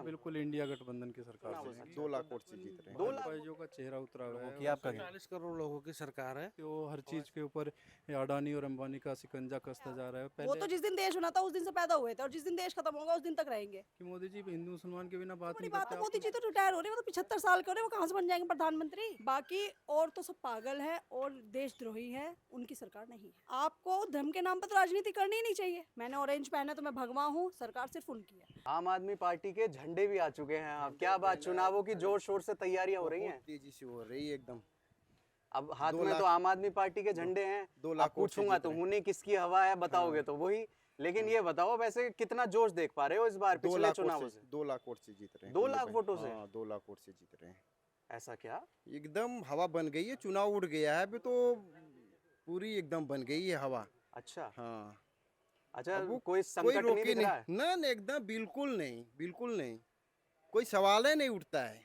बिल्कुल इंडिया गठबंधन की सरकार बनेगी। 2 लाख वोट से जीत रहे हैं। 2 लाख भाइयों का चेहरा उतरा हुआ है की आपका क्या? 40 करोड़ लोगों की सरकार है। कि वो हर चीज के ऊपर अडानी और अंबानी का शिकंजा कसता जा रहा है। वो पहले तो जिस दिन देश बना था उस दिन से पैदा हुए थे और जिस दिन देश खत्म होगा उस दिन तक रहेंगे। कि मोदी जी हिंदू मुसलमान के बिना बात बड़ी नहीं बात करते। है, मोदी जी तो रिटायर हो रहे हैं, वो तो 75 साल के हो रहे हैं, वो कहाँ से बन जाएंगे प्रधानमंत्री। बाकी और तो सब पागल है और देशद्रोही है, उनकी सरकार नहीं है। आपको धर्म के नाम पर तो राजनीति करनी ही नहीं चाहिए। मैंने ऑरेंज पहना तो मैं भगवा हूँ, सरकार सिर्फ उनकी है। आम आदमी पार्टी के झंडे भी आ चुके हैं। अब क्या बात, चुनावों की जोर शोर से तैयारियां हो रही हैं। तेजी से हो रही है एकदम। अब हाथ 2 में तो लाख आम आदमी पार्टी के झंडे हैं। 2 लाख अब पूछूंगा तो होने किसकी हवा है बताओगे तो वही। लेकिन ये बताओ वैसे कितना जोश देख पा रहे हो इस बार 2 पिछले लाख चुनावों से? 2 लाख वोट से जीत रहे हैं। 2 लाख वोटों से? हाँ, 2 लाख वोट से जीत रहे हैं। ऐसा क्या? एकदम हवा बन गई है, चुनाव उड़ गया है अभी तो, पूरी एकदम बन गई है हवा। अच्छा हाँ, अच्छा, अब वो कोई संकट नहीं रोके दिख रहा है? ना ना, एकदम बिल्कुल नहीं, बिल्कुल नहीं। कोई सवाल ही नहीं उठता है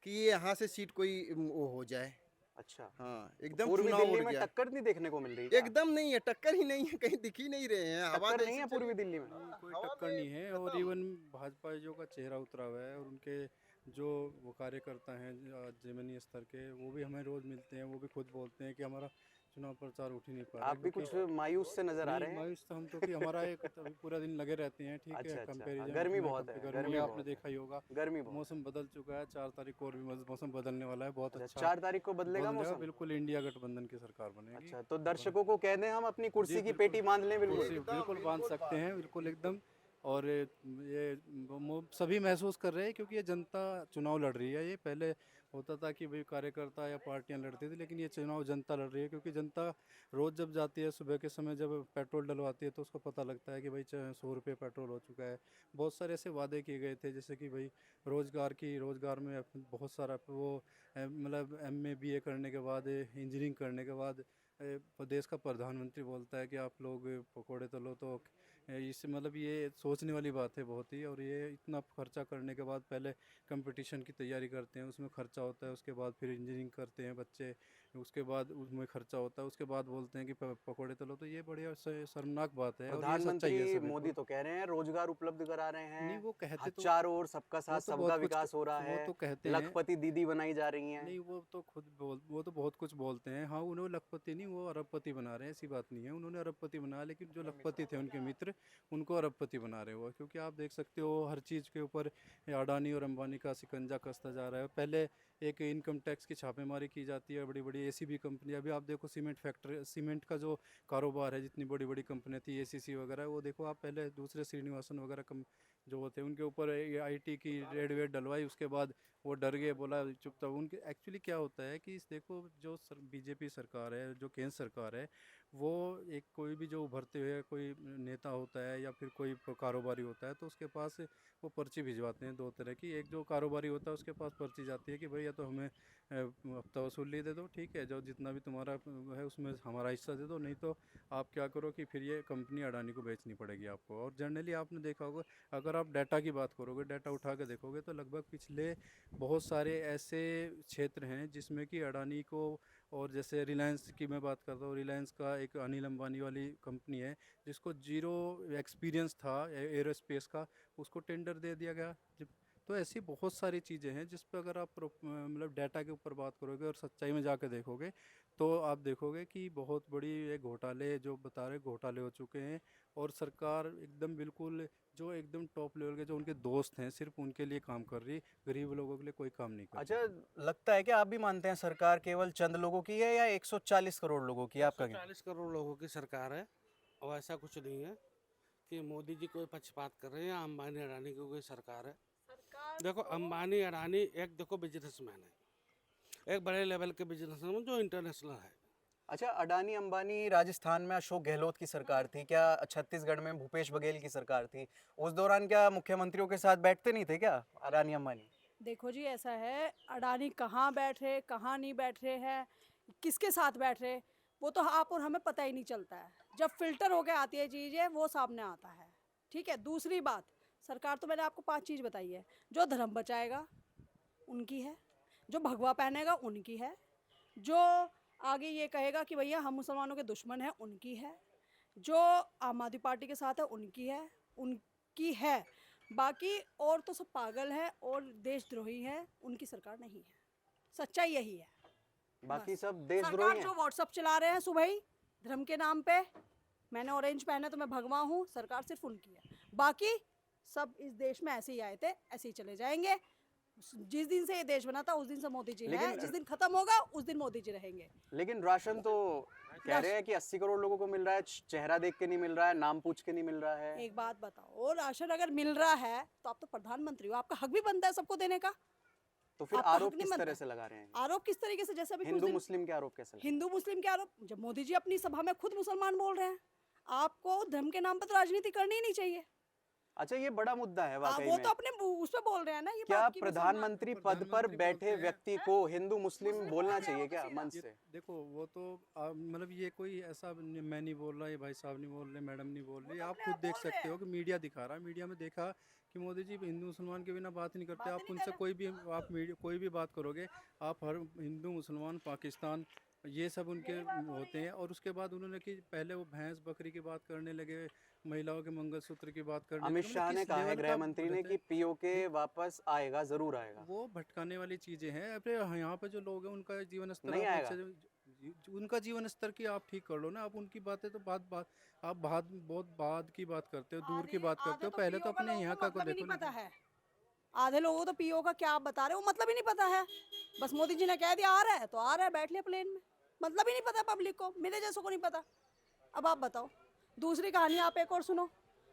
कि ये यहाँ से सीट कोई वो हो जाए। अच्छा, हाँ, एकदम पूर्वी चुनाव दिल्ली उड़ में गया। टक्कर नहीं देखने को मिल रही क्या? एकदम नहीं है, टक्कर ही नहीं है, कहीं दिख ही नहीं रहे हैं। हवा टक्कर जैसी नहीं है चल पूर्वी रही दिल्ली में? कोई टक्कर नहीं है। और इवन भाजपा जो का चेहरा उतरा हुआ है और उनके जो वो कार्यकर्ता हैं जमीनी स्तर के, वो भी हमें रोज मिलते हैं। वो भी खुद बोलते हैं कि हमारा चुनाव प्रचार उठ ही नहीं पा रहा। आप भी कुछ मायूस से नजर आ रहे हैं। मायूस तो हम तो कि हमारा एक अभी पूरा दिन लगे रहते हैं। ठीक अच्छा, है, अच्छा। कंपेरिजन गर्मी बहुत है, गर्मी गर्मी आपने बहुत देखा ही होगा। गर्मी बहुत। मौसम बदल चुका है। 4 तारीख को और भी मौसम बदलने वाला है। बहुत अच्छा 4 तारीख को बदलेगा मौसम? बिल्कुल इंडिया गठबंधन की सरकार बनेगी। अच्छा, तो दर्शकों को कह दें हम अपनी कुर्सी की पेटी बांध लें। बिल्कुल बिल्कुल बांध सकते हैं, बिल्कुल एकदम। और ये सभी महसूस कर रहे हैं क्योंकि ये जनता चुनाव लड़ रही है। ये पहले होता था कि भाई कार्यकर्ता या पार्टियां लड़ती थी, लेकिन ये चुनाव जनता लड़ रही है। क्योंकि जनता रोज़ जब जाती है सुबह के समय, जब पेट्रोल डलवाती है, तो उसको पता लगता है कि भाई 100 रुपये पेट्रोल हो चुका है। बहुत सारे ऐसे वादे किए गए थे, जैसे कि भाई रोज़गार में बहुत सारा वो मतलब MA BA करने के बाद, इंजीनियरिंग करने के बाद देश का प्रधानमंत्री बोलता है कि आप लोग पकोड़े तलो। तो इससे मतलब ये सोचने वाली बात है बहुत ही। और ये इतना खर्चा करने के बाद पहले कंपटीशन की तैयारी करते हैं, उसमें खर्चा होता है। उसके बाद फिर इंजीनियरिंग करते हैं बच्चे, उसके बाद उसमें खर्चा होता है। उसके बाद बोलते हैं कि पकोड़े तलो। तो ये बढ़िया शर्मनाक बात है। और ये सच्चाई है। प्रधानमंत्री मोदी तो कह रहे हैं रोजगार उपलब्ध करा रहे हैं। नहीं, वो कहते तो चारों ओर सबका साथ तो सबका बहुत कुछ- विकास हो रहा वो है। तो कहते हैं। लखपति दीदी बनाई जा रही हैं। नहीं, वो तो बहुत कुछ बोलते हैं। हाँ, उन्होंने लखपति नहीं, वो अरबपति बना रहे हैं। ऐसी बात नहीं है, उन्होंने अरबपति बनाया, लेकिन जो लखपति थे उनके मित्र, उनको अरबपति बना रहे हो। क्योंकि आप देख सकते हो हर चीज़ के ऊपर अडानी और अंबानी का शिकंजा कसता जा रहा है। पहले एक इनकम टैक्स की छापेमारी की जाती है, बड़ी बड़ी ACB कंपनी। अभी आप देखो सीमेंट का जो कारोबार है, जितनी बड़ी बड़ी कंपनी थी ACC वगैरह, वो देखो आप पहले दूसरे श्रीनिवासन वगैरह जो होते हैं उनके ऊपर IT की रेड वेड डलवाई। उसके बाद वो डर गए, बोला चुप था। उनके एक्चुअली क्या होता है कि देखो जो BJP सरकार है, जो केंद्र सरकार है, वो एक कोई भी जो उभरते हुए कोई नेता होता है या फिर कोई कारोबारी होता है, तो उसके पास वो पर्ची भिजवाते हैं 2 तरह की। एक जो कारोबारी होता है उसके पास पर्ची जाती है कि भाई या तो हमें हफ्ता वसूली दे दो, ठीक है, जो जितना भी तुम्हारा है उसमें हमारा हिस्सा दे दो, नहीं तो आप क्या करो कि फिर ये कंपनी अडानी को बेचनी पड़ेगी आपको। और जनरली आपने देखा होगा, अगर आप डाटा की बात करोगे, डाटा उठा के देखोगे, तो लगभग पिछले बहुत सारे ऐसे क्षेत्र हैं जिसमें कि अडानी को, और जैसे रिलायंस की मैं बात करता हूँ, रिलायंस का एक अनिल अंबानी वाली कंपनी है जिसको 0 एक्सपीरियंस था एरोस्पेस का, उसको टेंडर दे दिया गया। तो ऐसी बहुत सारी चीज़ें हैं जिस पर अगर आप मतलब डाटा के ऊपर बात करोगे और सच्चाई में जाकर देखोगे, तो आप देखोगे कि बहुत बड़ी ये घोटाले जो बता रहे घोटाले हो चुके हैं। और सरकार एकदम बिल्कुल जो एकदम टॉप लेवल के जो उनके दोस्त हैं, सिर्फ उनके लिए काम कर रही, गरीब लोगों के लिए कोई काम नहीं कर रही। अच्छा, लगता है कि आप भी मानते हैं सरकार केवल चंद लोगों की है या 140 करोड़ लोगों की? आपका क्या? 40 करोड़ लोगों की सरकार है और ऐसा कुछ नहीं है कि मोदी जी कोई पक्षपात कर रहे हैं या अंबानी अडानी की कोई सरकार है। देखो, अंबानी अडानी एक देखो बिजनेसमैन है, एक बड़े लेवल के बिजनेसमैन जो इंटरनेशनल है। अच्छा, अडानी अंबानी राजस्थान में अशोक गहलोत की सरकार थी क्या? छत्तीसगढ़ में भूपेश बघेल की सरकार थी। उस दौरान क्या मुख्यमंत्रियों के साथ बैठते नहीं थे क्या अडानी अंबानी? देखो जी, ऐसा है, अडानी कहाँ बैठ रहे, कहाँ नहीं बैठ रहे हैं, किसके साथ बैठ रहे, वो तो आप और हमें पता ही नहीं चलता है। जब फिल्टर होके आती है चीज़ें, वो सामने आता है। ठीक है, दूसरी बात, सरकार तो मैंने आपको 5 चीज़ बताई है। जो धर्म बचाएगा उनकी है, जो भगवा पहनेगा उनकी है, जो आगे ये कहेगा कि भैया हम मुसलमानों के दुश्मन हैं उनकी है, जो आम आदमी पार्टी के साथ है उनकी है। बाकी और तो सब पागल है और देशद्रोही है, उनकी सरकार नहीं है, सच्चाई यही है। बाकी बस। सब देशद्रोही सरकार हैं। जो व्हाट्सअप चला रहे हैं सुबह ही धर्म के नाम पे, मैंने ऑरेंज पहना तो मैं भगवा हूँ, सरकार सिर्फ उनकी है। बाकी सब इस देश में ऐसे ही आए थे, ऐसे ही चले जाएंगे। जिस दिन से ये देश बना था उस दिन से मोदी जी हैं, जिस दिन खत्म होगा उस दिन मोदी जी रहेंगे। लेकिन राशन तो कह रहे हैं कि 80 करोड़ लोगों को मिल रहा है, चेहरा देख के नहीं मिल रहा है, नाम पूछ के नहीं मिल रहा है। एक बात बताओ, राशन अगर मिल रहा है तो आप तो प्रधानमंत्री हो, आपका हक भी बनता है सबको देने का। तो फिर आपका आरोप हक नहीं किस बनता। तरह से लगा रहे हैं? आरोप किस तरीके से, जैसे अभी कुछ हिंदू दिन- मुस्लिम के आरोप कैसे लगा? हिंदू मुस्लिम के आरोप, जब मोदी जी अपनी सभा में खुद मुसलमान बोल रहे हैं, आपको धर्म के नाम पर तो राजनीति करनी ही नहीं चाहिए। अच्छा, ये बड़ा मुद्दा है वाकई वो में। तो अपने उस पे बोल रहे हैं ना, ये क्या बात की मुसलमान- प्रधानमंत्री पद पर प्रधानमंत्री बैठे बोलते हैं। व्यक्ति को हिंदू मुस्लिम बोलना चाहिए क्या मन ये से? देखो वो तो मतलब ये कोई ऐसा मैं नहीं बोल रहा, ये भाई साहब नहीं बोल रहे, मैडम नहीं बोल रही, आप खुद देख सकते हो कि मीडिया दिखा रहा है। मीडिया में देखा कि मोदी जी हिंदू मुसलमान के बिना बात नहीं करते। आप उनसे कोई भी आप मीडिया कोई भी बात करोगे, आप हर हिंदू मुसलमान पाकिस्तान ये सब उनके होते हैं। और उसके बाद उन्होंने कि पहले वो भैंस बकरी की बात करने लगे, महिलाओं के मंगलसूत्र की बात करने अमित लगे। शाह मतलब ने किस कहा है लेवल गृह का मंत्री ने रहता कि है? पीओके वापस आएगा, जरूर आएगा। वो भटकाने वाली चीजें हैं। अपने यहाँ पे जो लोग हैं उनका जीवन स्तर नहीं आप आएगा। उनका जीवन स्तर की आप ठीक कर लो ना। आप उनकी बातें तो आप बहुत बाद की बात करते हो, दूर की बात करते हो। पहले तो अपने यहाँ का को मतलब ही देखो नहीं पता ना। है। आधे लोगों को तो पीओ का क्या आप बता रहे हो, मतलब ही नहीं पता है। बस मोदी जी ने कह दिया आ रहा है तो आ रहा है, बैठ लिया प्लेन में, मतलब ही नहीं पता पब्लिक को, मेरे जैसों को नहीं पता। अब आप बताओ, दूसरी कहानी आप एक और सुनो।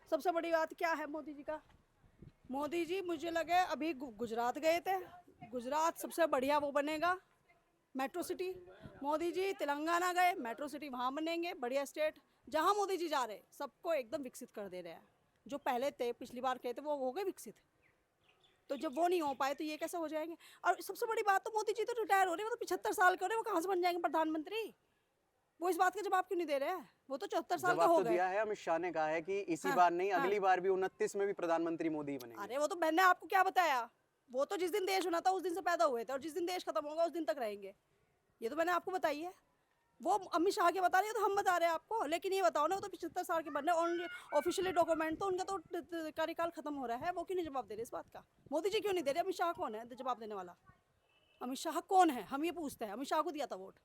सबसे बड़ी बात क्या है मोदी जी का, मोदी जी मुझे लगे अभी गुजरात गए थे, गुजरात सबसे बढ़िया वो बनेगा मेट्रो सिटी। मोदी जी तेलंगाना गए, मेट्रो सिटी वहाँ बनेंगे, बढ़िया स्टेट। जहाँ मोदी जी जा रहे हैं सबको एकदम विकसित कर दे रहे हैं। जो पहले थे पिछली बार कहे थे वो हो गए विकसित, तो जब वो नहीं हो पाए तो ये कैसे हो जाएंगे। और सबसे बड़ी बात तो मोदी जी तो रिटायर हो रहे हैं, वो तो 75 साल के हो रहे हैं, वो कहाँ से बन जाएंगे प्रधानमंत्री। वो इस बात का जवाब क्यों नहीं दे रहे हैं, वो तो 74 साल का जवाब हो तो गए। दिया है। अमित शाह ने कहा है कि इसी हाँ, बार नहीं, हाँ। अगली बार भी 29 में भी प्रधानमंत्री मोदी ही बनेंगे। अरे वो तो मैंने आपको क्या बताया, वो तो जिस दिन देश बना था उस दिन से पैदा हुए थे, और जिस दिन देश खत्म होगा उस दिन तक रहेंगे। ये तो मैंने आपको बताई है। वो अमित शाह के बता रहे हैं तो हम बता रहे हैं आपको। लेकिन ये बताओ ना, वो तो 75 साल के बन रहे हैं, ऑफिशियली डॉक्यूमेंट तो उनका तो कार्यकाल खत्म हो रहा है, वो क्यों नहीं जवाब दे रहे इस बात का। मोदी जी क्यों नहीं दे रहे, अमित शाह कौन है जवाब देने वाला। अमित शाह कौन है, हम ये पूछते हैं। अमित शाह को दिया था वोट।